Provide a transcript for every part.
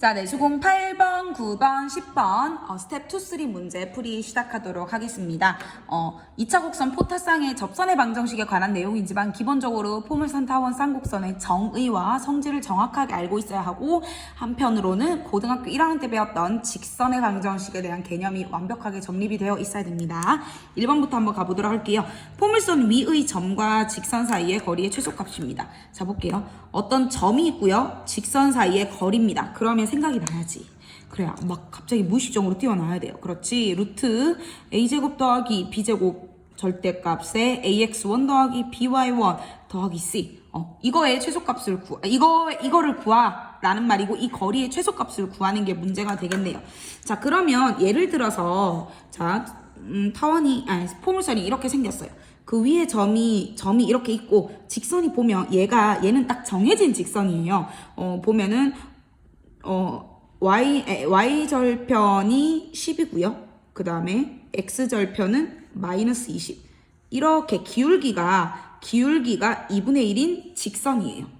자, 내수공 8번, 9번, 10번 스텝 2, 3 문제 풀이 시작하도록 하겠습니다. 2차 곡선 포타쌍의 접선의 방정식에 관한 내용이지만 기본적으로 포물선 타원 쌍곡선의 정의와 성질을 정확하게 알고 있어야 하고, 한편으로는 고등학교 1학년 때 배웠던 직선의 방정식에 대한 개념이 완벽하게 정립이 되어 있어야 됩니다. 1번부터 한번 가보도록 할게요. 포물선 위의 점과 직선 사이의 거리의 최소값입니다. 자, 볼게요. 어떤 점이 있고요. 직선 사이의 거리입니다. 그러면 생각이 나야지. 그래야 막 갑자기 무의식적으로 띄워놔야 돼요. 그렇지. 루트 a제곱 더하기 b제곱 절대값에 ax1 더하기 by1 더하기 c. 이거의 최소값을 이거를 구하라는 말이고, 이 거리의 최소값을 구하는 게 문제가 되겠네요. 자, 그러면 예를 들어서 포물선이 이렇게 생겼어요. 그 위에 점이 이렇게 있고, 직선이 보면 얘는 딱 정해진 직선이에요. 보면은 y절편이 10이고요. 그 다음에 x절편은 마이너스 20. 이렇게 기울기가 2분의 1인 직선이에요.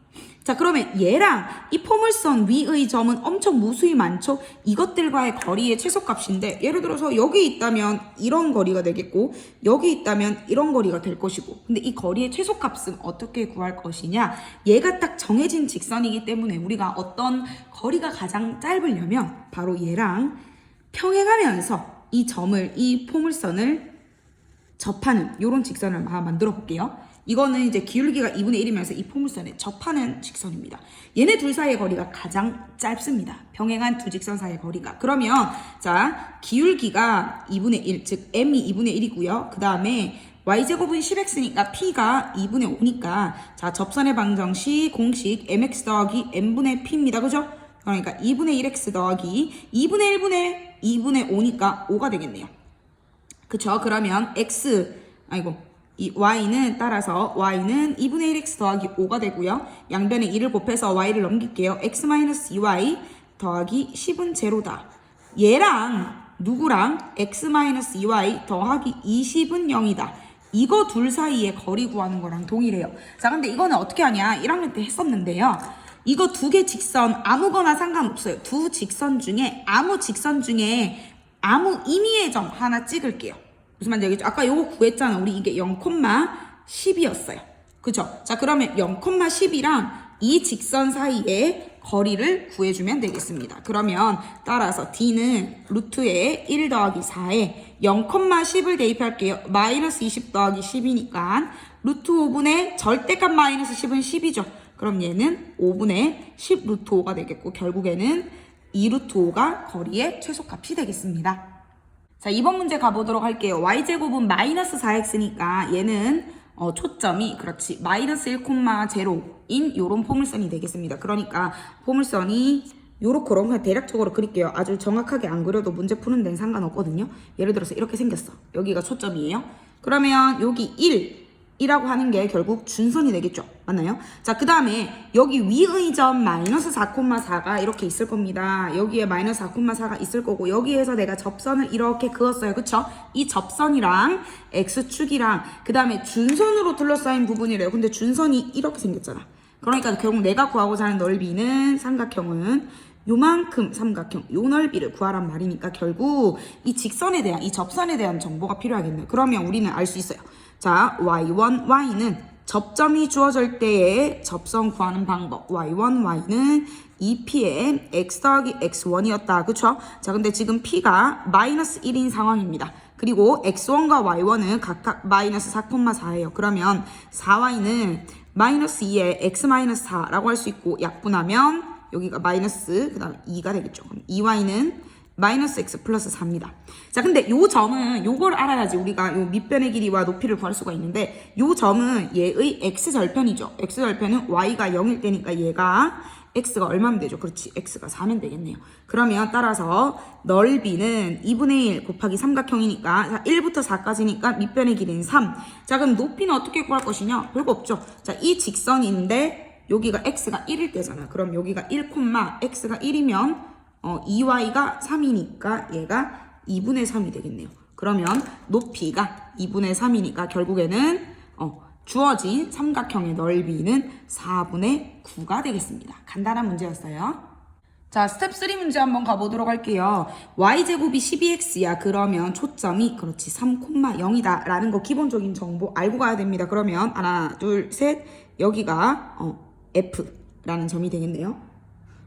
자, 그러면 얘랑 이 포물선 위의 점은 엄청 무수히 많죠? 이것들과의 거리의 최소값인데, 예를 들어서 여기 있다면 이런 거리가 되겠고, 여기 있다면 이런 거리가 될 것이고, 근데 이 거리의 최소값은 어떻게 구할 것이냐? 얘가 딱 정해진 직선이기 때문에 우리가 어떤 거리가 가장 짧으려면 바로 얘랑 평행하면서 이 포물선을 접하는 이런 직선을 만들어 볼게요. 이거는 이제 기울기가 2분의 1이면서 이 포물선에 접하는 직선입니다. 얘네 둘 사이의 거리가 가장 짧습니다. 평행한 두 직선 사이의 거리가. 그러면 자, 기울기가 2분의 1, 즉 m이 2분의 1이고요. 그 다음에 y제곱은 10x니까 p가 2분의 5니까, 자, 접선의 방정식 공식 mx 더하기 n분의 p입니다. 그죠? 그러니까 2분의 1x 더하기 2분의 5니까 5가 되겠네요. 그쵸? 그러면 이 y는 2분의 1x 더하기 5가 되고요. 양변에 2를 곱해서 y를 넘길게요. x-2y 더하기 10은 제로다. 얘랑 누구랑 x-2y 더하기 20은 0이다. 이거 둘 사이의 거리 구하는 거랑 동일해요. 자, 근데 이거는 어떻게 하냐? 1학년 때 했었는데요. 이거 두 개 직선 아무거나 상관없어요. 두 직선 중에 아무 임의의 점 하나 찍을게요. 무슨 말인지 알겠죠? 아까 요거 구했잖아. 우리 이게 0,10이었어요. 그죠? 자, 그러면 0,10이랑 이 직선 사이의 거리를 구해주면 되겠습니다. 그러면 따라서 D는 루트에 1 더하기 4에 0,10을 대입할게요. 마이너스 20 더하기 10이니까 루트 5분의 절대값 마이너스 10은 10이죠. 그럼 얘는 5분의 10 루트 5가 되겠고, 결국에는 2 루트 5가 거리의 최소값이 되겠습니다. 자, 2번 문제 가보도록 할게요. y제곱은 마이너스 4x니까 얘는 초점이 그렇지 마이너스 1,0인 요런 포물선이 되겠습니다. 그러니까 포물선이 요렇게 그냥 대략적으로 그릴게요. 아주 정확하게 안 그려도 문제 푸는 데는 상관없거든요. 예를 들어서 이렇게 생겼어. 여기가 초점이에요. 그러면 여기 1이라고 하는 게 결국 준선이 되겠죠. 맞나요? 자, 그 다음에 여기 위의 점 마이너스 4,4가 이렇게 있을 겁니다. 여기에 마이너스 4,4가 있을 거고, 여기에서 내가 접선을 이렇게 그었어요. 그쵸? 이 접선이랑 x축이랑 그 다음에 준선으로 둘러싸인 부분이래요. 근데 준선이 이렇게 생겼잖아. 그러니까 결국 내가 구하고자 하는 넓이는 삼각형은 요만큼 삼각형, 요 넓이를 구하란 말이니까 결국 이 접선에 대한 정보가 필요하겠네요. 그러면 우리는 알 수 있어요. 자, y1, y는 접점이 주어질 때의 접선 구하는 방법. y1, y는 2p의 x 더하기 x1이었다. 그쵸? 자, 근데 지금 p가 마이너스 1인 상황입니다. 그리고 x1과 y1은 각각 마이너스 4,4예요. 그러면 4y는 마이너스 2에 x 마이너스 4라고 할 수 있고, 약분하면 여기가 마이너스, 그 다음에 2가 되겠죠. 그럼 2y는 마이너스 x 플러스 4입니다. 자, 근데 요 점은 요걸 알아야지 우리가 요 밑변의 길이와 높이를 구할 수가 있는데, 요 점은 얘의 x절편이죠. x절편은 y가 0일 때니까 얘가 x가 얼마면 되죠? 그렇지, x가 4면 되겠네요. 그러면 따라서 넓이는 2분의 1 곱하기 삼각형이니까 1부터 4까지니까 밑변의 길이는 3. 자, 그럼 높이는 어떻게 구할 것이냐? 별거 없죠. 자, 이 직선인데 여기가 x가 1일 때잖아. 그럼 여기가 1, x가 1이면 2y가 3이니까 얘가 2분의 3이 되겠네요. 그러면 높이가 2분의 3이니까 결국에는 주어진 삼각형의 넓이는 4분의 9가 되겠습니다. 간단한 문제였어요. 자, 스텝 3 문제 한번 가보도록 할게요. y제곱이 12x야. 그러면 초점이 그렇지 3,0이다 라는 거 기본적인 정보 알고 가야 됩니다. 그러면 하나, 둘, 셋 여기가 F라는 점이 되겠네요.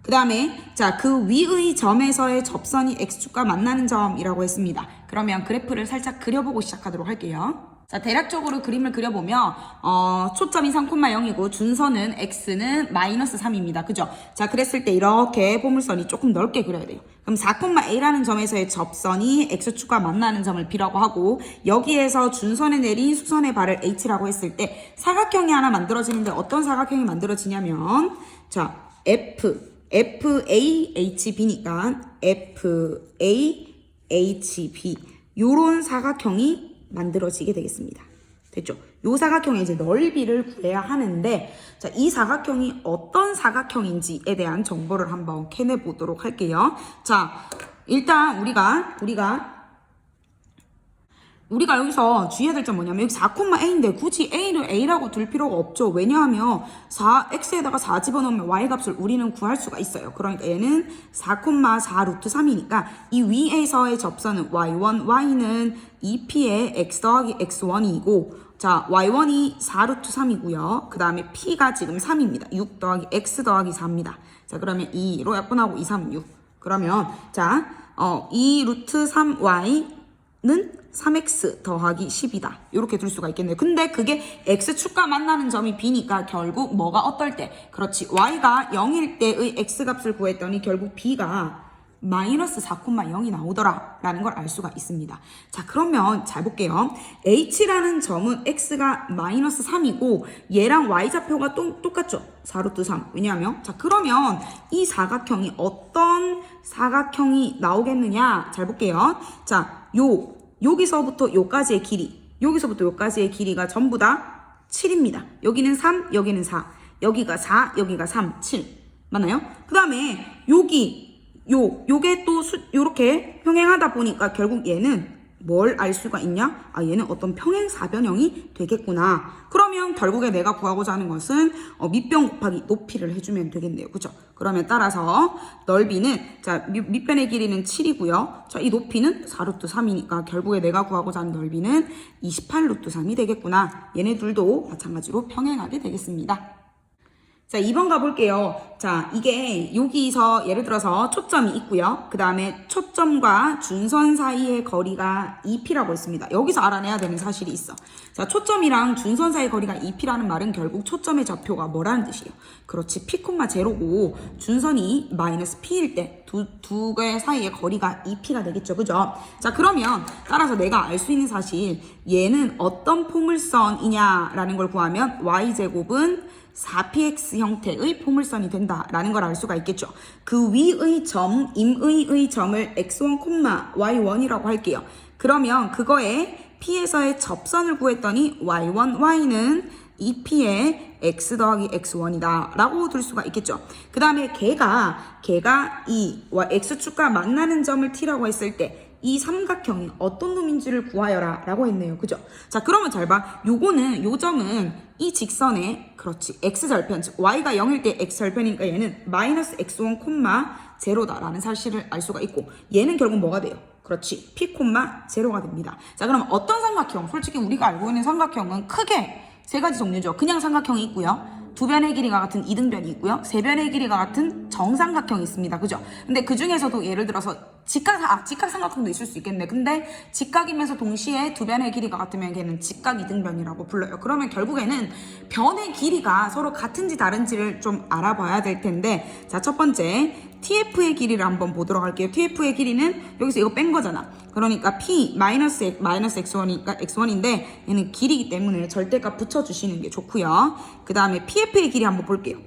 그 다음에 자, 그 위의 점에서의 접선이 x축과 만나는 점이라고 했습니다. 그러면 그래프를 살짝 그려보고 시작하도록 할게요. 자, 대략적으로 그림을 그려보면 초점이 3,0이고 준선은 x는 마이너스 3입니다. 그죠? 자, 그랬을 때 이렇게 포물선이 조금 넓게 그려야 돼요. 그럼 4,a라는 점에서의 접선이 x축과 만나는 점을 B라고 하고 여기에서 준선에 내린 수선의 발을 h라고 했을 때 사각형이 하나 만들어지는데 어떤 사각형이 만들어지냐면 자, FAHB니까 FAHB 요런 사각형이 만들어지게 되겠습니다. 됐죠? 요 사각형의 이제 넓이를 구해야 하는데 자, 이 사각형이 어떤 사각형인지에 대한 정보를 한번 캐내 보도록 할게요. 자, 일단 우리가 여기서 주의해야 될 점 뭐냐면 여기 4,a인데 굳이 a를 a라고 둘 필요가 없죠. 왜냐하면 x에다가 4 집어넣으면 y값을 우리는 구할 수가 있어요. 그러니까 얘는 4,4 루트 3이니까 이 위에서의 접선은 y1, y는 2p의 x 더하기 x1이고 자, y1이 4 루트 3이고요. 그 다음에 p가 지금 3입니다. 6 더하기 x 더하기 4입니다. 자, 그러면 2로 약분하고 2, 3, 6. 그러면 자, 2 루트 3y는 3x 더하기 10이다. 이렇게 둘 수가 있겠네요. 근데 그게 x축과 만나는 점이 b니까 결국 뭐가 어떨 때? 그렇지. y가 0일 때의 x값을 구했더니 결국 b가 마이너스 4,0이 나오더라 라는 걸 알 수가 있습니다. 자, 그러면 잘 볼게요. h라는 점은 x가 마이너스 3이고 얘랑 y좌표가 똑같죠? 4루트 3. 왜냐하면 자, 그러면 이 사각형이 어떤 사각형이 나오겠느냐? 잘 볼게요. 자, 여기서부터 요까지의 길이가 전부 다 7입니다. 여기는 3, 여기는 4. 여기가 4, 여기가 3, 7. 맞나요? 그 다음에 요게 또 요렇게 평행하다 보니까 결국 얘는 뭘 알 수가 있냐? 아, 얘는 어떤 평행사변형이 되겠구나. 그러면 결국에 내가 구하고자 하는 것은 밑변 곱하기 높이를 해주면 되겠네요. 그죠? 그러면 따라서 넓이는 자, 밑변의 길이는 7이고요. 자, 이 높이는 4루트 3이니까 결국에 내가 구하고자 하는 넓이는 28루트 3이 되겠구나. 얘네 둘도 마찬가지로 평행하게 되겠습니다. 자, 2번 가볼게요. 자, 이게 여기서 예를 들어서 초점이 있고요. 그 다음에 초점과 준선 사이의 거리가 2p라고 했습니다. 여기서 알아내야 되는 사실이 있어. 자, 초점이랑 준선 사이의 거리가 2p라는 말은 결국 초점의 좌표가 뭐라는 뜻이에요? 그렇지, p,0고 준선이 마이너스 p일 때 두 개 사이의 거리가 2p가 되겠죠. 그죠? 자, 그러면 따라서 내가 알 수 있는 사실 얘는 어떤 포물선이냐라는 걸 구하면 y제곱은 4px 형태의 포물선이 된다라는 걸 알 수가 있겠죠. 그 위의 점, 임의의 점을 x1, y1이라고 할게요. 그러면 그거에 p에서의 접선을 구했더니 y1, y는 2p의 x 더하기 x1이다 라고 둘 수가 있겠죠. 그 다음에 걔가 이 x축과 만나는 점을 t라고 했을 때 이 삼각형이 어떤 놈인지를 구하여라 라고 했네요. 그죠? 자, 그러면 잘 봐. 요 점은 이 직선의 그렇지 x절편, 즉 y가 0일 때 x절편이니까 얘는 마이너스 x1, 0다 라는 사실을 알 수가 있고 얘는 결국 뭐가 돼요? 그렇지, p, 0가 됩니다. 자, 그럼 어떤 삼각형? 솔직히 우리가 알고 있는 삼각형은 크게 세 가지 종류죠. 그냥 삼각형이 있고요. 두 변의 길이가 같은 이등변이 있고요. 세 변의 길이가 같은 정삼각형이 있습니다. 그죠? 근데 그 중에서도 예를 들어서 직각 삼각형도 있을 수 있겠네. 근데 직각이면서 동시에 두 변의 길이가 같으면 걔는 직각 이등변이라고 불러요. 그러면 결국에는 변의 길이가 서로 같은지 다른지를 좀 알아봐야 될 텐데 자, 첫 번째 TF의 길이를 한번 보도록 할게요. TF의 길이는 여기서 이거 뺀 거잖아. 그러니까 P 마이너스 X1이니까 X1인데 얘는 길이기 때문에 절대값 붙여주시는 게 좋고요. 그 다음에 PF의 길이 한번 볼게요.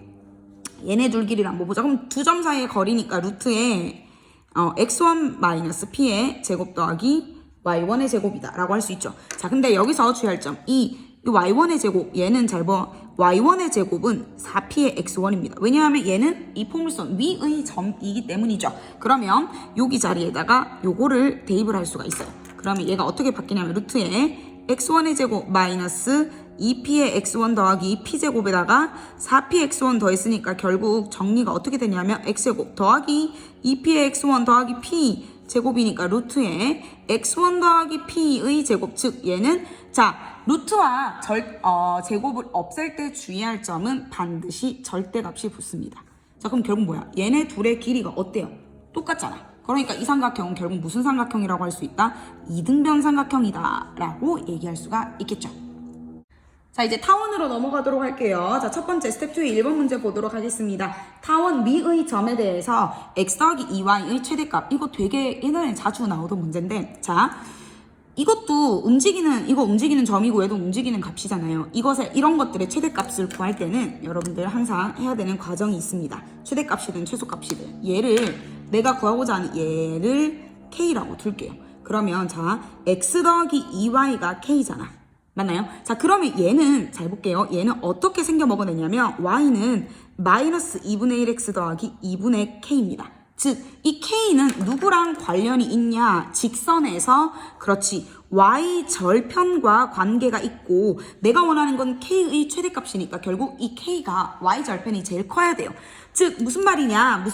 얘네 둘 길이를 한번 보자. 그럼 두 점 사이의 거리니까 루트에 X1 마이너스 P의 제곱 더하기 Y1의 제곱이다 라고 할 수 있죠. 자, 근데 여기서 주의할 점 이 y1의 제곱 얘는 잘 봐. y1의 제곱은 4p의 x1입니다. 왜냐하면 얘는 이 포물선 위의 점이기 때문이죠. 그러면 여기 자리에다가 요거를 대입을 할 수가 있어요. 그러면 얘가 어떻게 바뀌냐면 루트에 x1의 제곱 마이너스 2p의 x1 더하기 p제곱에다가 4px1 더했으니까 결국 정리가 어떻게 되냐면 x제곱 더하기 2p의 x1 더하기 p 제곱이니까 루트에 x1 더하기 p의 제곱, 즉 얘는 자 루트와 제곱을 없앨 때 주의할 점은 반드시 절대값이 붙습니다. 자 그럼 결국 뭐야? 얘네 둘의 길이가 어때요? 똑같잖아. 그러니까 이 삼각형은 결국 무슨 삼각형이라고 할 수 있다? 이등변 삼각형이다 라고 얘기할 수가 있겠죠. 자 이제 타원으로 넘어가도록 할게요. 자 첫 번째 스텝 2의 1번 문제 보도록 하겠습니다. 타원 미의 점에 대해서 x 더하기 2y의 최대값. 이거 되게 예전에 자주 나오던 문제인데 자 이것도 움직이는 점이고 얘도 움직이는 값이잖아요. 이런 것들의 최대값을 구할 때는 여러분들 항상 해야 되는 과정이 있습니다. 최대값이든 최소값이든 내가 구하고자 하는 얘를 K라고 둘게요. 그러면 자 x 더하기 2y가 K잖아. 맞나요? 자 그러면 얘는 잘 볼게요. 얘는 어떻게 생겨 먹어내냐면 y는 마이너스 2분의 1x 더하기 2분의 K입니다. 즉 이 K는 누구랑 관련이 있냐? 직선에서 그렇지 Y 절편과 관계가 있고 내가 원하는 건 K의 최대값이니까 결국 이 K가 Y 절편이 제일 커야 돼요. 즉 무슨 말이냐?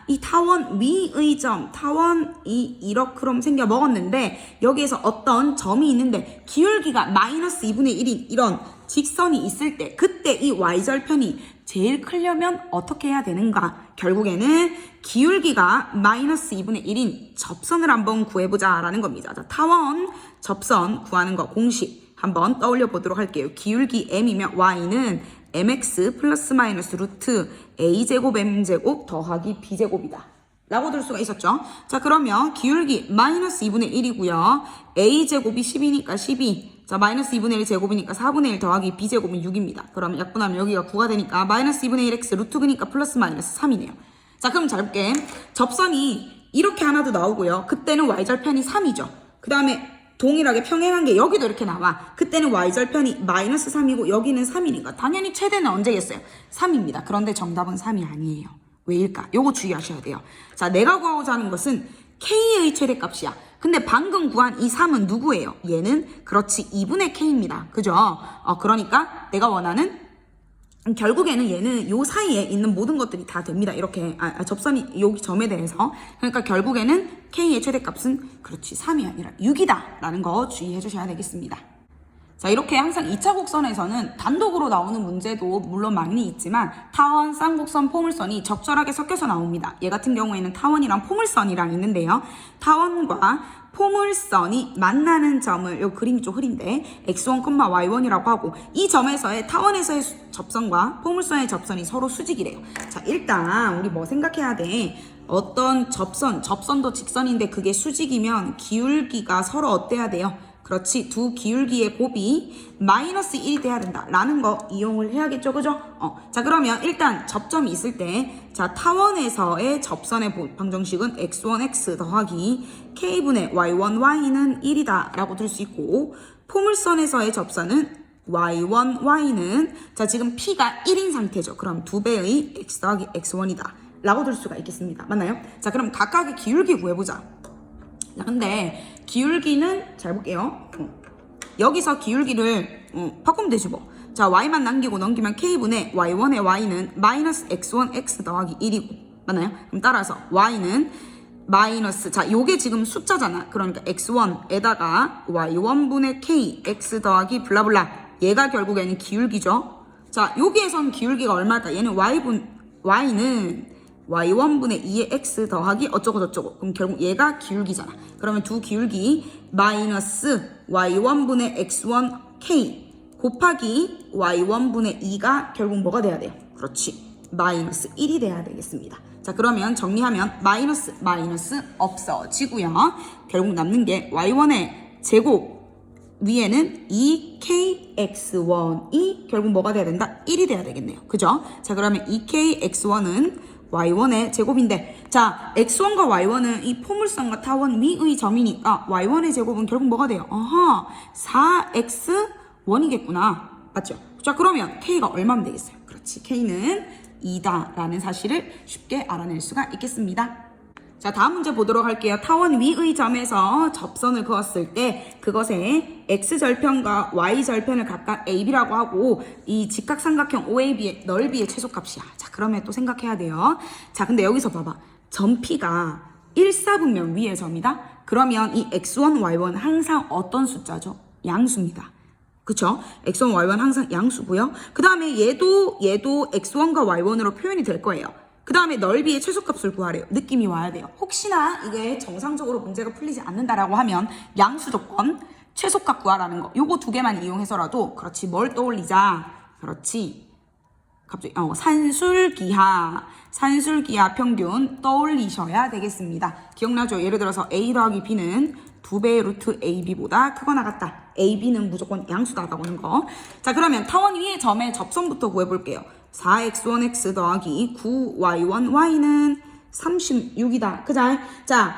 이 타원 위의 점, 타원이 이렇게 생겨 먹었는데 여기에서 어떤 점이 있는데 기울기가 마이너스 2분의 1인 이런 직선이 있을 때 그때 이 Y절편이 제일 크려면 어떻게 해야 되는가? 결국에는 기울기가 마이너스 2분의 1인 접선을 한번 구해보자 라는 겁니다. 자, 타원 접선 구하는 거 공식 한번 떠올려 보도록 할게요. 기울기 m이면 y는 mx 플러스 마이너스 루트 a제곱 m제곱 더하기 b제곱이다 라고 들 수가 있었죠. 자 그러면 기울기 마이너스 2분의 1이고요. a제곱이 10이니까 12. 자 마이너스 2분의 1 제곱이니까 4분의 1 더하기 b제곱은 6입니다. 그러면 약분하면 여기가 9가 되니까 마이너스 2분의 1x 루트그니까 플러스 마이너스 3이네요. 자 그럼 잘 볼게. 접선이 이렇게 하나도 나오고요. 그때는 y절편이 3이죠. 그 다음에 동일하게 평행한 게 여기도 이렇게 나와. 그때는 y절편이 마이너스 3이고 여기는 3이니까 당연히 최대는 언제겠어요? 3입니다. 그런데 정답은 3이 아니에요. 왜일까? 요거 주의하셔야 돼요. 자 내가 구하고자 하는 것은 K의 최대값이야. 근데 방금 구한 이 3은 누구예요? 얘는 그렇지 2분의 K입니다. 그죠? 그러니까 내가 원하는 결국에는 얘는 요 사이에 있는 모든 것들이 다 됩니다. 이렇게 접선이 여기 점에 대해서 그러니까 결국에는 K의 최대값은 그렇지 3이 아니라 6이다 라는 거 주의해 주셔야 되겠습니다. 자 이렇게 항상 2차 곡선에서는 단독으로 나오는 문제도 물론 많이 있지만 타원, 쌍곡선, 포물선이 적절하게 섞여서 나옵니다. 얘 같은 경우에는 타원이랑 포물선이랑 있는데요. 타원과 포물선이 만나는 점을 요 그림이 좀 흐린데 x1, y1이라고 하고 이 점에서의 타원에서의 접선과 포물선의 접선이 서로 수직이래요. 자 일단 우리 뭐 생각해야 돼? 어떤 접선도 직선인데 그게 수직이면 기울기가 서로 어때야 돼요? 그렇지 두 기울기의 곱이 마이너스 1이 돼야 된다 라는 거 이용을 해야겠죠. 그죠? 자 그러면 일단 접점이 있을 때 자 타원에서의 접선의 방정식은 x1x 더하기 k분의 y1 y는 1이다 라고 들 수 있고 포물선에서의 접선은 y1 y는 자 지금 p가 1인 상태죠. 그럼 2배의 x 더하기 x1이다 라고 들 수가 있겠습니다. 맞나요? 자 그럼 각각의 기울기 구해보자. 자 근데 기울기는 잘 볼게요. 여기서 기울기를 바꾸면 되지 뭐. 자 y만 남기고 넘기면 k분의 y1의 y는 마이너스 x1 x 더하기 1이고 맞나요? 그럼 따라서 y는 마이너스 자 요게 지금 숫자잖아. 그러니까 x1에다가 y1분의 k x 더하기 블라블라 얘가 결국에는 기울기죠. 자 여기에선 기울기가 얼마일까? 얘는 y는 y1분의 2의 x 더하기 어쩌고 저쩌고 그럼 결국 얘가 기울기잖아. 그러면 두 기울기 마이너스 y1분의 x1 k 곱하기 y1분의 2가 결국 뭐가 돼야 돼요? 그렇지 마이너스 1이 돼야 되겠습니다. 자 그러면 정리하면 마이너스 없어지고요. 결국 남는 게 y1의 제곱 위에는 2kx1이 결국 뭐가 돼야 된다? 1이 돼야 되겠네요. 그죠? 자 그러면 2kx1은 y1의 제곱인데 자 x1과 y1은 이 포물선과 타원 위의 점이니까 y1의 제곱은 결국 뭐가 돼요? 4x1이겠구나. 맞죠? 자 그러면 k가 얼마면 되겠어요? 그렇지 K는 2다 라는 사실을 쉽게 알아낼 수가 있겠습니다. 자, 다음 문제 보도록 할게요. 타원 위의 점에서 접선을 그었을 때 그것의 x절편과 y절편을 각각 AB라고 하고 이 직각삼각형 OAB의 넓이의 최소값이야. 자, 그러면 또 생각해야 돼요. 자, 근데 여기서 봐봐. 점 P가 1사분면 위의 점이다? 그러면 이 x1, y1 항상 어떤 숫자죠? 양수입니다. 그쵸? x1, y1 항상 양수고요. 그 다음에 얘도 x1과 y1으로 표현이 될 거예요. 그 다음에 넓이의 최소값을 구하래요. 느낌이 와야 돼요. 혹시나 이게 정상적으로 문제가 풀리지 않는다라고 하면 양수 조건, 최소값 구하라는 거. 요거 두 개만 이용해서라도 그렇지 뭘 떠올리자. 그렇지. 갑자기 산술기하 평균 떠올리셔야 되겠습니다. 기억나죠? 예를 들어서 A 더하기 B는 2배의 루트 AB보다 크거나 같다. AB는 무조건 양수다 라고 하는 거. 자, 그러면 타원 위의 점의 접선부터 구해볼게요. 4x1x 더하기 9y1y는 36이다. 그자? 자,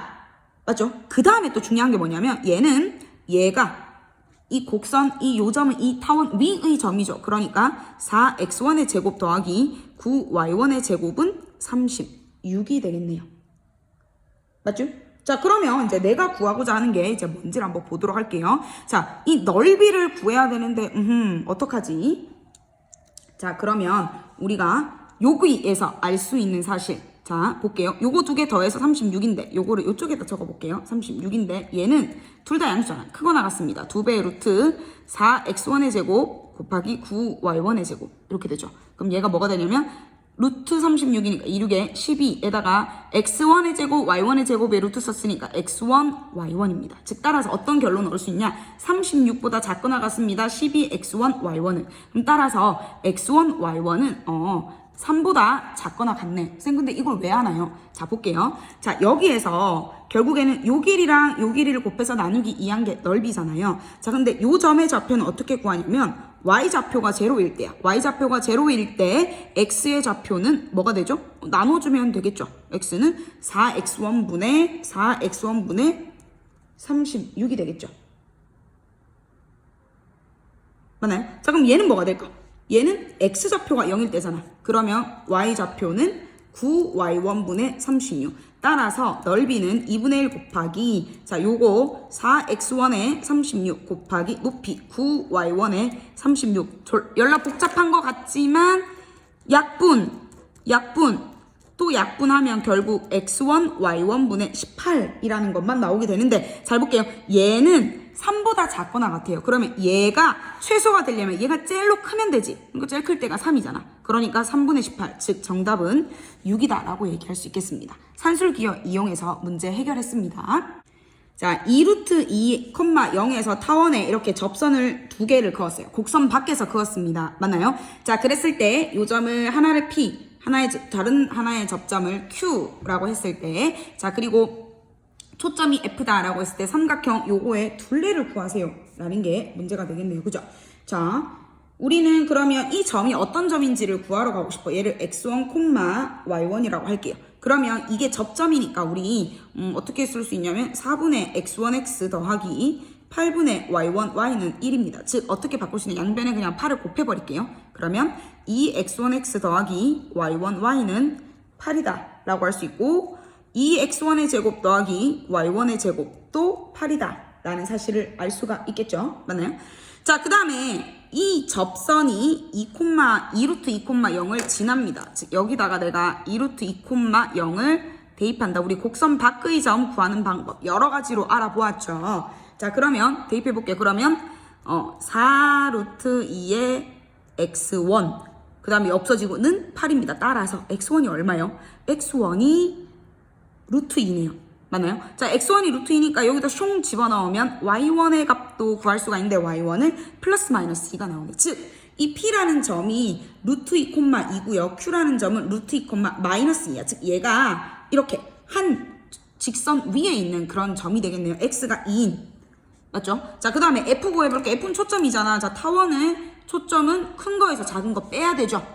맞죠? 그 다음에 또 중요한 게 뭐냐면 얘가 이 곡선, 이 요점은 이 타원 위의 점이죠. 그러니까 4x1의 제곱 더하기 9y1의 제곱은 36이 되겠네요. 맞죠? 자, 그러면 이제 내가 구하고자 하는 게 이제 뭔지를 한번 보도록 할게요. 자, 이 넓이를 구해야 되는데, 어떡하지? 자, 그러면 우리가 여기에서 알 수 있는 사실. 자, 볼게요. 요거 두 개 더해서 36인데, 요거를 요쪽에다 적어볼게요. 36인데, 얘는 둘 다 양수잖아. 크거나 같습니다. 2배의 루트 4x1의 제곱 곱하기 9y1의 제곱. 이렇게 되죠. 그럼 얘가 뭐가 되냐면, 루트 36이니까 26에 12에다가 x1의 제곱, y1의 제곱에 루트 썼으니까 x1, y1입니다. 즉 따라서 어떤 결론을 올 수 있냐? 36보다 작거나 같습니다. 12, x1, y1은. 그럼 따라서 x1, y1은 3보다 작거나 같네. 쌤 근데 이걸 왜 하나요? 자, 볼게요. 자, 여기에서 결국에는 요 길이랑 요 길이를 곱해서 나누기 2한 게 넓이잖아요. 자, 근데 요 점의 좌표는 어떻게 구하냐면 y좌표가 0일 때야. y좌표가 0일 때 x의 좌표는 뭐가 되죠? 나눠주면 되겠죠. x는 4x1분의 36이 되겠죠. 맞나요? 자, 그럼 얘는 뭐가 될까? 얘는 x좌표가 0일 때잖아. 그러면 y좌표는 9y1분의 36. 따라서 넓이는 2분의 1 곱하기 자 요거 4x1의 36 곱하기 높이 9y1의 36. 연락 복잡한 것 같지만 약분 또 약분하면 결국 x1 y1분의 18이라는 것만 나오게 되는데 잘 볼게요. 얘는 3보다 작거나 같아요. 그러면 얘가 최소가 되려면 얘가 제일로 크면 되지. 이거 제일 클 때가 3이잖아. 그러니까 3분의 18, 즉 정답은 6이다 라고 얘기할 수 있겠습니다. 산술기호 이용해서 문제 해결했습니다. 자, 2루트 2, 0에서 타원에 이렇게 접선을 두 개를 그었어요. 곡선 밖에서 그었습니다. 맞나요? 자, 그랬을 때 이 점을 하나를 P, 다른 하나의 접점을 Q라고 했을 때, 자, 그리고 초점이 F다라고 했을 때 삼각형 요거의 둘레를 구하세요 라는 게 문제가 되겠네요. 그죠? 자, 우리는 그러면 이 점이 어떤 점인지를 구하러 가고 싶어. 얘를 x1, y1이라고 할게요. 그러면 이게 접점이니까 우리 어떻게 쓸 수 있냐면 4분의 x1x 더하기 8분의 y1, y는 1입니다. 즉 어떻게 바꿀 수 있냐. 양변에 그냥 8을 곱해버릴게요. 그러면 2x1x 더하기 y1, y는 8이다 라고 할 수 있고 2x1의 제곱 더하기 y1의 제곱도 8이다 라는 사실을 알 수가 있겠죠. 맞나요? 자, 그 다음에 이 접선이 2루트 2,0을 지납니다. 즉 여기다가 내가 2루트 2,0을 대입한다. 우리 곡선 밖의 점 구하는 방법 여러 가지로 알아보았죠. 자, 그러면 대입해 볼게요. 그러면 4루트 2의 x1 그 다음에 없어지고는 8입니다. 따라서 x1이 얼마요? x1이 루트 2네요. 맞나요? 자, x1이 루트 2니까 여기다 숑 집어넣으면 y1의 값도 구할 수가 있는데 y는 플러스 마이너스 2가 나오네. 즉, 이 p라는 점이 루트 2,2고요. q라는 점은 루트 2, 마이너스 2야. 즉, 얘가 이렇게 한 직선 위에 있는 그런 점이 되겠네요. x가 2인. 맞죠? 자, 그 다음에 f 구해볼게. f는 초점이잖아. 자, 타원은 초점은 큰 거에서 작은 거 빼야 되죠.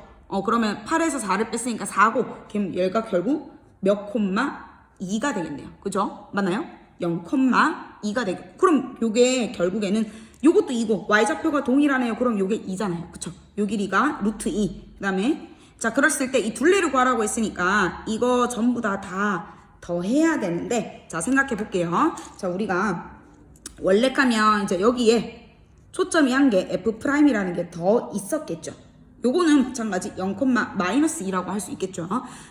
그러면 8에서 4를 뺐으니까 4고, 그럼 얘가 결국 몇 콤마 2가 되겠네요. 그죠? 맞나요? 0,2가 되겠고. 그럼 요게 결국에는 요것도 2고 y좌표가 동일하네요. 그럼 요게 2잖아요. 그쵸? 요 길이가 루트 2. 그 다음에 자, 그랬을 때 이 둘레를 구하라고 했으니까 이거 전부 다 더해야 되는데, 자 생각해 볼게요. 자 우리가 원래 가면 이제 여기에 초점이 한 개 F'이라는 게 더 있었겠죠. 요거는 마찬가지 0,-2라고 할 수 있겠죠.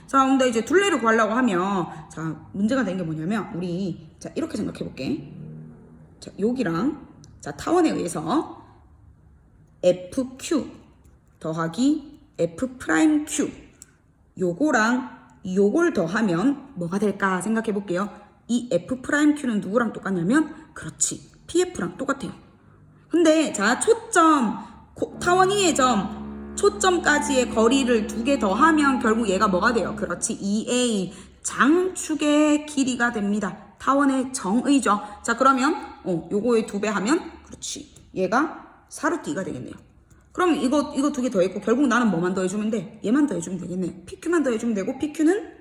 자 근데 이제 둘레를 구하려고 하면 자 문제가 된 게 뭐냐면 우리 자 이렇게 생각해 볼게. 자 여기랑 자 타원에 의해서 FQ 더하기 F'Q 요거랑 요걸 더하면 뭐가 될까 생각해 볼게요. 이 F'Q는 누구랑 똑같냐면 그렇지 PF랑 똑같아요. 근데 자 초점 타원 위의 점 초점까지의 거리를 두 개 더하면 결국 얘가 뭐가 돼요? 그렇지 2A 장축의 길이가 됩니다. 타원의 정의죠. 자 그러면 요거의 2배 하면 그렇지 얘가 4루트2가 되겠네요. 그럼 이거 두 개 더했고 결국 나는 뭐만 더해주면 돼? 얘만 더해주면 되겠네. PQ만 더해주면 되고 PQ는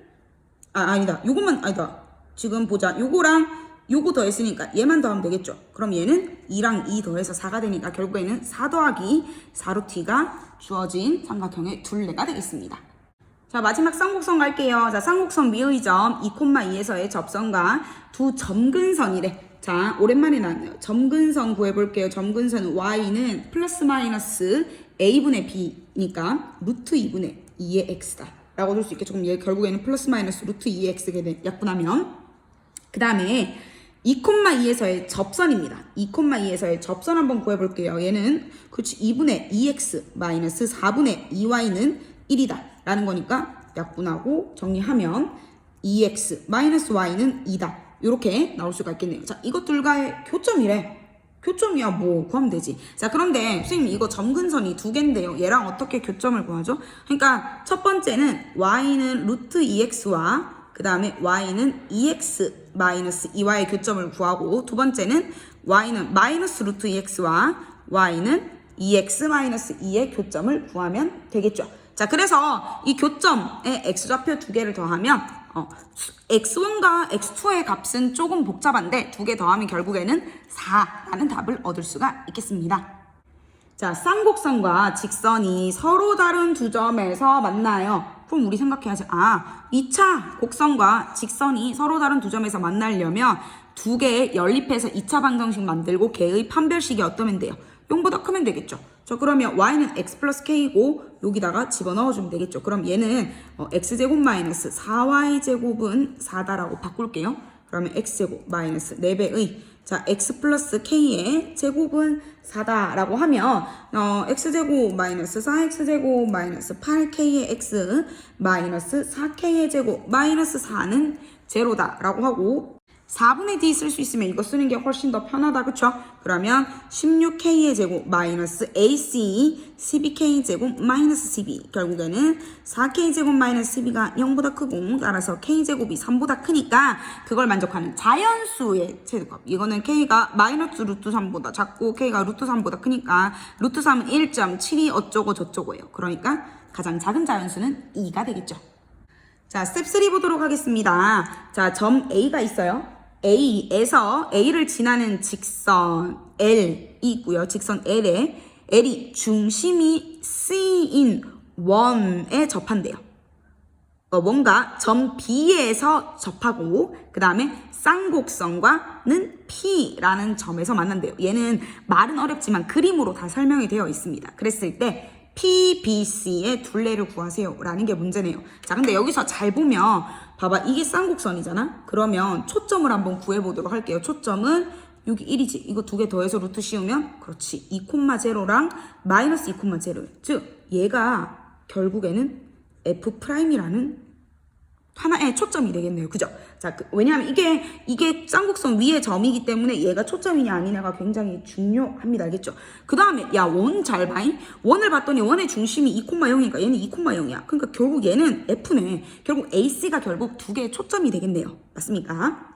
아니다 요것만 아니다 지금 보자 요거랑 요거 더했으니까 얘만 더하면 되겠죠. 그럼 얘는 2랑 2 더해서 4가 되니까 결국에는 4 더하기 4루트가 주어진 삼각형의 둘레가 되겠습니다. 자 마지막 쌍곡선 갈게요. 자 쌍곡선 위의 점 2,2에서의 접선과 두 점근선이래. 자 오랜만에 나왔네요. 점근선 구해볼게요. 점근선은 y는 플러스 마이너스 a분의 b니까 루트 2분의 2의 x다 라고 볼 수 있겠죠. 그럼 얘 결국에는 플러스 마이너스 루트 2의 x가 약분하면 그 다음에 2,2에서의 접선입니다. 2,2에서의 접선 한번 구해볼게요. 얘는 그렇지 2분의 2x 마이너스 4분의 2y는 1이다 라는 거니까 약분하고 정리하면 2x 마이너스 y는 2다 이렇게 나올 수가 있겠네요. 자 이것들과의 교점이래. 교점이야 뭐 구하면 되지. 자 그런데 선생님 이거 점근선이 두 개인데요. 얘랑 어떻게 교점을 구하죠? 그러니까 첫 번째는 y는 루트 2x와 그 다음에 y는 2x 마이너스 2y의 교점을 구하고 두 번째는 y는 마이너스 루트 2x와 y는 2x 마이너스 2의 교점을 구하면 되겠죠. 자 그래서 이 교점에 x좌표 두 개를 더하면 x1과 x2의 값은 조금 복잡한데 두 개 더하면 결국에는 4라는 답을 얻을 수가 있겠습니다. 자 쌍곡선과 직선이 서로 다른 두 점에서 만나요. 그럼 우리 생각해야지 2차 곡선과 직선이 서로 다른 두 점에서 만나려면 두 개 연립해서 2차 방정식 만들고 걔의 판별식이 어떠면 돼요? 0보다 크면 되겠죠. 자 그러면 y는 x 플러스 k이고 여기다가 집어넣어주면 되겠죠. 그럼 얘는 x제곱 마이너스 4y제곱은 4다라고 바꿀게요. 그러면 x제곱 마이너스 4배의 자 x 플러스 k의 제곱은 4다라고 하면 x제곱 마이너스 4x제곱 마이너스 8k의 x 마이너스 4k의 제곱 마이너스 4는 제로다라고 하고 4분의 d 쓸 수 있으면 이거 쓰는 게 훨씬 더 편하다 그쵸? 그러면 16k의 제곱 마이너스 ac 12k 제곱 마이너스 12 결국에는 4k 제곱 마이너스 12가 0보다 크고 따라서 k 제곱이 3보다 크니까 그걸 만족하는 자연수의 최대값 이거는 k가 마이너스 루트 3보다 작고 k가 루트 3보다 크니까 루트 3은 1.72 어쩌고 저쩌고예요. 그러니까 가장 작은 자연수는 2가 되겠죠. 자 스텝 3 보도록 하겠습니다. 자 점 A가 있어요. A에서 A를 지나는 직선 L이 있고요. 직선 L이 중심이 C인 원에 접한대요. 뭔가 점 B에서 접하고 그 다음에 쌍곡선과는 P라는 점에서 만난대요. 얘는 말은 어렵지만 그림으로 다 설명이 되어 있습니다. 그랬을 때 PBC의 둘레를 구하세요 라는 게 문제네요. 자 근데 여기서 잘 보면 봐봐 이게 쌍곡선이잖아. 그러면 초점을 한번 구해보도록 할게요. 초점은 여기 1이지. 이거 두 개 더해서 루트 씌우면 그렇지 2,0랑 마이너스 2,0 즉 얘가 결국에는 F'이라는 하나의 초점이 되겠네요. 그죠? 자, 왜냐하면 이게 쌍곡선 위의 점이기 때문에 얘가 초점이냐 아니냐가 굉장히 중요합니다. 알겠죠? 그 다음에 야, 원 잘 봐잉? 원을 봤더니 원의 중심이 2,0이니까 얘는 2,0이야. 그러니까 결국 얘는 F네. 결국 AC가 결국 두 개의 초점이 되겠네요. 맞습니까?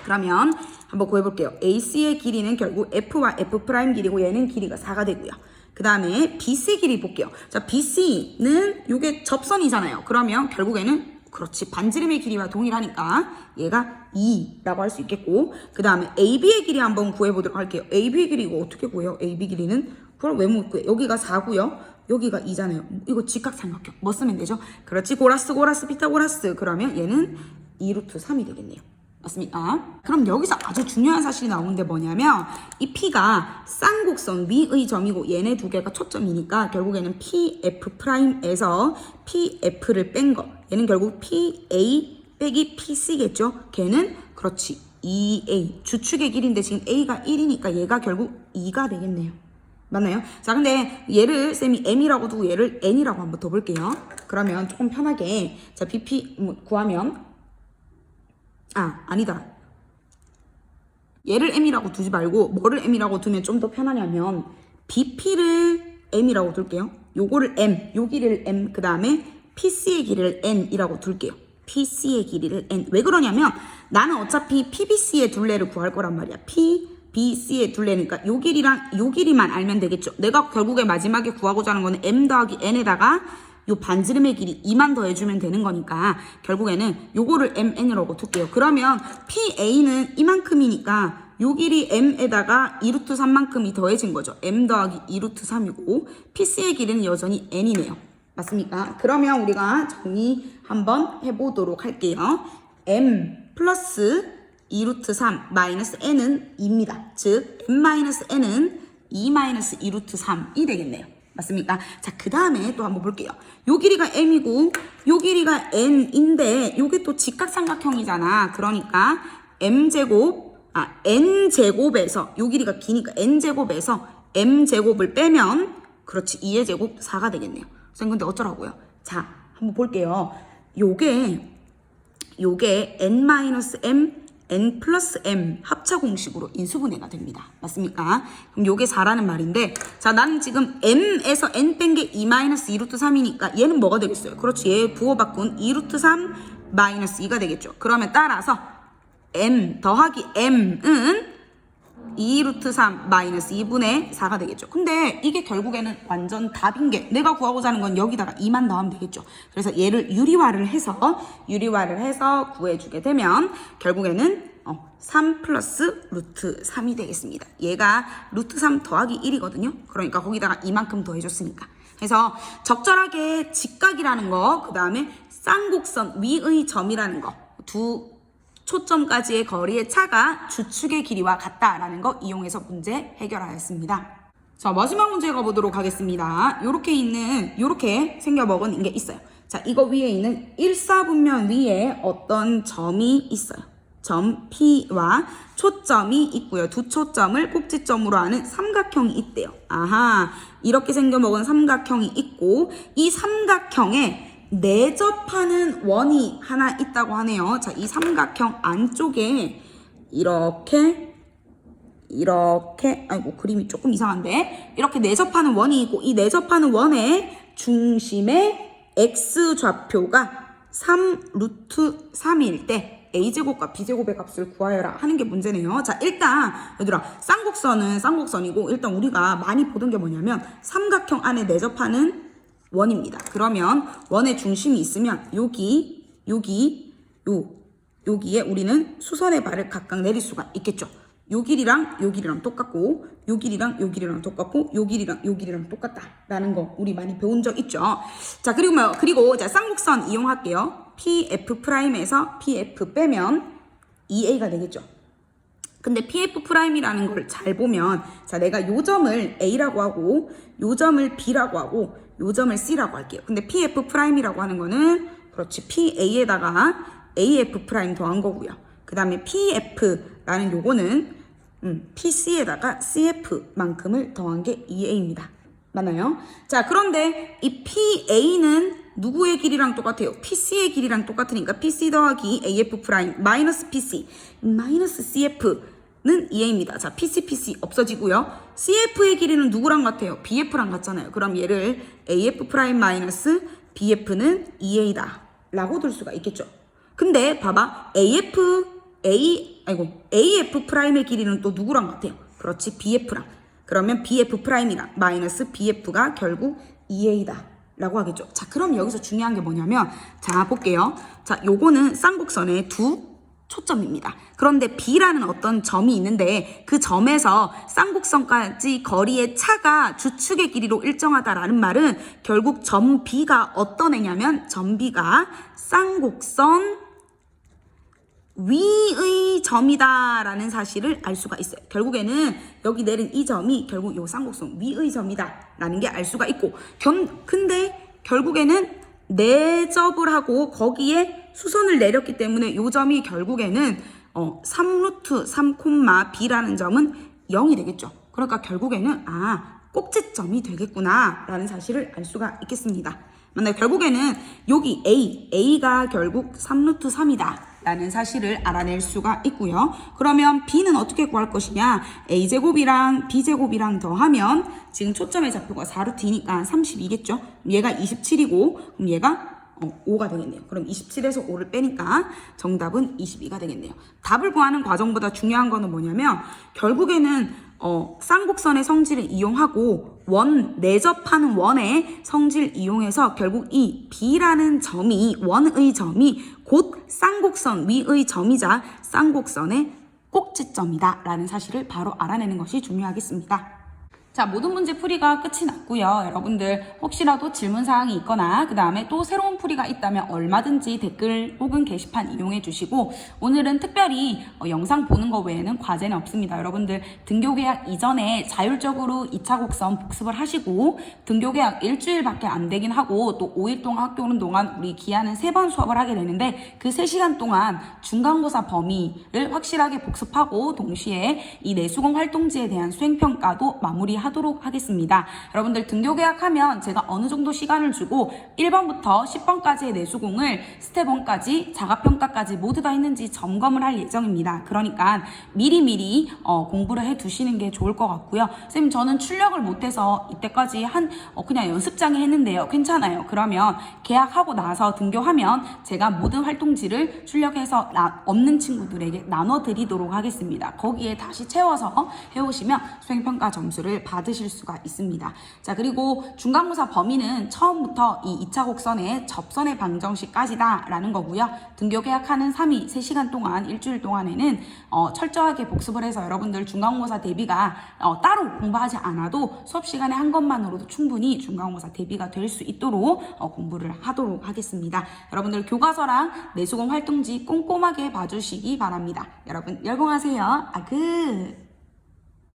그러면 한번 구해볼게요. AC의 길이는 결국 F와 F' 길이고 얘는 길이가 4가 되고요. 그 다음에 BC 길이 볼게요. 자, BC는 이게 접선이잖아요. 그러면 결국에는 그렇지 반지름의 길이와 동일하니까 얘가 2라고 할 수 있겠고 그 다음에 AB의 길이 한번 구해보도록 할게요. AB의 길이 이거 어떻게 구해요? AB 길이는 그걸 왜 못 구해? 여기가 4고요. 여기가 2잖아요. 이거 직각삼각형 뭐 쓰면 되죠? 그렇지 고라스 피타고라스. 그러면 얘는 2루트 3이 되겠네요. 맞습니까? 그럼 여기서 아주 중요한 사실이 나오는데 뭐냐면 이 P가 쌍곡선 위의 점이고 얘네 두 개가 초점이니까 결국에는 PF'에서 PF를 뺀 거. 얘는 결국 PA 빼기 PC겠죠? 걔는 그렇지 2A. 주축의 길이인데 지금 A가 1이니까 얘가 결국 2가 되겠네요. 맞나요? 자, 근데 얘를 쌤이 M이라고 두고 얘를 N이라고 한번 더 볼게요. 그러면 조금 편하게 자 BP 구하면 아니다. 얘를 M이라고 두지 말고 뭐를 M이라고 두면 좀 더 편하냐면 BP를 M이라고 둘게요. 요거를 M, 요 길이를 M, 그 다음에 PC의 길이를 N이라고 둘게요. PC의 길이를 N. 왜 그러냐면 나는 어차피 PBC의 둘레를 구할 거란 말이야. PBC의 둘레니까 요 길이랑 요 길이만 알면 되겠죠. 내가 결국에 마지막에 구하고자 하는 거는 M 더하기 N에다가 요 반지름의 길이 2만 더해주면 되는 거니까 결국에는 요거를 MN이라고 둘게요. 그러면 PA는 이만큼이니까 요 길이 M에다가 2루트 3만큼이 더해진 거죠. M 더하기 2루트 3이고 PC의 길이는 여전히 N이네요. 맞습니까? 그러면 우리가 정리 한번 해보도록 할게요. M 플러스 2루트 3 마이너스 N은 2입니다. 즉 M 마이너스 N은 2 마이너스 2루트 3이 되겠네요. 맞습니까? 자, 그 다음에 또 한번 볼게요. 요 길이가 M이고 요 길이가 N인데 요게 또 직각삼각형이잖아. 그러니까 N제곱에서 요 길이가 기니까 N제곱에서 M제곱을 빼면 그렇지 2의 제곱 4가 되겠네요. 선생님 근데 어쩌라고요? 자, 한번 볼게요. 요게 N-M N 플러스 M 합차 공식으로 인수분해가 됩니다. 맞습니까? 그럼 요게 4라는 말인데 자 나는 지금 M에서 N 뺀 게 2 마이너스 2루트 3이니까 얘는 뭐가 되겠어요? 그렇지 얘 부호 바꾼 2루트 3 마이너스 2가 되겠죠. 그러면 따라서 M 더하기 M은 2루트 3 마이너스 2분의 4가 되겠죠. 근데 이게 결국에는 완전 답인 게 내가 구하고자 하는 건 여기다가 2만 더하면 되겠죠. 그래서 얘를 유리화를 해서 구해주게 되면 결국에는 3 플러스 루트 3이 되겠습니다. 얘가 루트 3 더하기 1이거든요. 그러니까 거기다가 이만큼 더해줬으니까. 그래서 적절하게 직각이라는 거, 그 다음에 쌍곡선 위의 점이라는 거, 두 초점까지의 거리의 차가 주축의 길이와 같다라는 거 이용해서 문제 해결하였습니다. 자, 마지막 문제 가보도록 하겠습니다. 요렇게 생겨먹은 게 있어요. 자, 이거 위에 있는 일사분면 위에 어떤 점이 있어요. 점 P와 초점이 있고요. 두 초점을 꼭지점으로 하는 삼각형이 있대요. 아하, 이렇게 생겨먹은 삼각형이 있고 이 삼각형에 내접하는 원이 하나 있다고 하네요. 자, 이 삼각형 안쪽에 이렇게 아이고 그림이 조금 이상한데 이렇게 내접하는 원이 있고 이 내접하는 원의 중심의 x좌표가 3 루트 3일 때 a제곱과 b제곱의 값을 구하여라 하는 게 문제네요. 자, 일단 얘들아 쌍곡선은 쌍곡선이고 일단 우리가 많이 보던 게 뭐냐면 삼각형 안에 내접하는 원입니다. 그러면 원의 중심이 있으면 여기에 우리는 수선의 발을 각각 내릴 수가 있겠죠. 요 길이랑 요 길이랑 똑같고 요 길이랑 요 길이랑 똑같고 요 길이랑 요 길이랑 똑같다라는 거 우리 많이 배운 적 있죠. 자, 그리고 자 쌍곡선 이용할게요. PF'에서 PF 빼면 2A가 되겠죠. 근데 PF'이라는 걸 잘 보면 자 내가 요 점을 A라고 하고 요 점을 B라고 하고 요 점을 C라고 할게요. 근데 PF'이라고 하는 거는 그렇지 PA에다가 AF' 더한 거고요. 그 다음에 PF라는 요거는 PC에다가 CF만큼을 더한 게 2A입니다. 맞나요? 자, 그런데 이 PA는 누구의 길이랑 똑같아요? PC의 길이랑 똑같으니까 PC 더하기 AF' 마이너스 PC 마이너스 CF는 2A입니다. 자, PC 없어지고요. CF의 길이는 누구랑 같아요? BF랑 같잖아요. 그럼 얘를 AF' 마이너스 BF는 2A다 라고 둘 수가 있겠죠. 근데 봐봐 AF'의 길이는 또 누구랑 같아요? 그렇지 BF랑. 그러면 BF'이랑 마이너스 BF가 결국 2A다 라고 하겠죠. 자, 그럼 여기서 중요한 게 뭐냐면 자 볼게요. 자, 요거는 쌍곡선의 두 초점입니다. 그런데 B라는 어떤 점이 있는데 그 점에서 쌍곡선까지 거리의 차가 주축의 길이로 일정하다라는 말은 결국 점 B가 어떤 애냐면 점 B가 쌍곡선 위의 점이다 라는 사실을 알 수가 있어요. 결국에는 여기 내린 이 점이 결국 요 쌍곡선 위의 점이다 라는 게 알 수가 있고, 근데 결국에는 내접을 하고 거기에 수선을 내렸기 때문에 요 점이 결국에는 3루트 3, b라는 점은 0이 되겠죠. 그러니까 결국에는 꼭지점이 되겠구나 라는 사실을 알 수가 있겠습니다. 만약 결국에는 여기 A가 결국 3루트 3이다 라는 사실을 알아낼 수가 있고요. 그러면 B는 어떻게 구할 것이냐? A제곱이랑 B제곱이랑 더하면 지금 초점의 좌표가 4루트 2니까 32겠죠? 얘가 27이고 그럼 얘가 5가 되겠네요. 그럼 27에서 5를 빼니까 정답은 22가 되겠네요. 답을 구하는 과정보다 중요한 거는 뭐냐면 결국에는 쌍곡선의 성질을 이용하고 내접하는 원의 성질을 이용해서 결국 이 B라는 점이 원의 점이 곧 쌍곡선 위의 점이자 쌍곡선의 꼭지점이다 라는 사실을 바로 알아내는 것이 중요하겠습니다. 자, 모든 문제 풀이가 끝이 났고요. 여러분들 혹시라도 질문사항이 있거나 그 다음에 또 새로운 풀이가 있다면 얼마든지 댓글 혹은 게시판 이용해 주시고, 오늘은 특별히 영상 보는 거 외에는 과제는 없습니다. 여러분들 등교계약 이전에 자율적으로 2차 곡선 복습을 하시고, 등교계약 일주일밖에 안 되긴 하고 또 5일 동안 학교 오는 동안 우리 기한은 3번 수업을 하게 되는데 그 3시간 동안 중간고사 범위를 확실하게 복습하고 동시에 이 내수공 활동지에 대한 수행평가도 마무리하도록 하겠습니다. 여러분들 등교 계약하면 제가 어느 정도 시간을 주고 1번부터 10번까지의 내수공을 스텝 1까지 자가평가까지 모두 다 했는지 점검을 할 예정입니다. 그러니까 미리미리 공부를 해 두시는 게 좋을 것 같고요. 선생님 저는 출력을 못해서 이때까지 그냥 연습장에 했는데요. 괜찮아요. 그러면 계약하고 나서 등교하면 제가 모든 활동지를 출력해서 없는 친구들에게 나눠드리도록 하겠습니다. 거기에 다시 채워서 해오시면 수행평가 점수를 받으실 수가 있습니다. 자, 그리고 중간고사 범위는 처음부터 이 2차 곡선의 접선의 방정식까지다 라는 거고요. 등교 계약하는 3일 3시간 동안 일주일 동안에는 철저하게 복습을 해서 여러분들 중간고사 대비가 따로 공부하지 않아도 수업 시간에 한 것만으로도 충분히 중간고사 대비가 될 수 있도록 공부를 하도록 하겠습니다. 여러분들 교과서랑 내수공 활동지 꼼꼼하게 봐주시기 바랍니다. 여러분 열공하세요. 굿!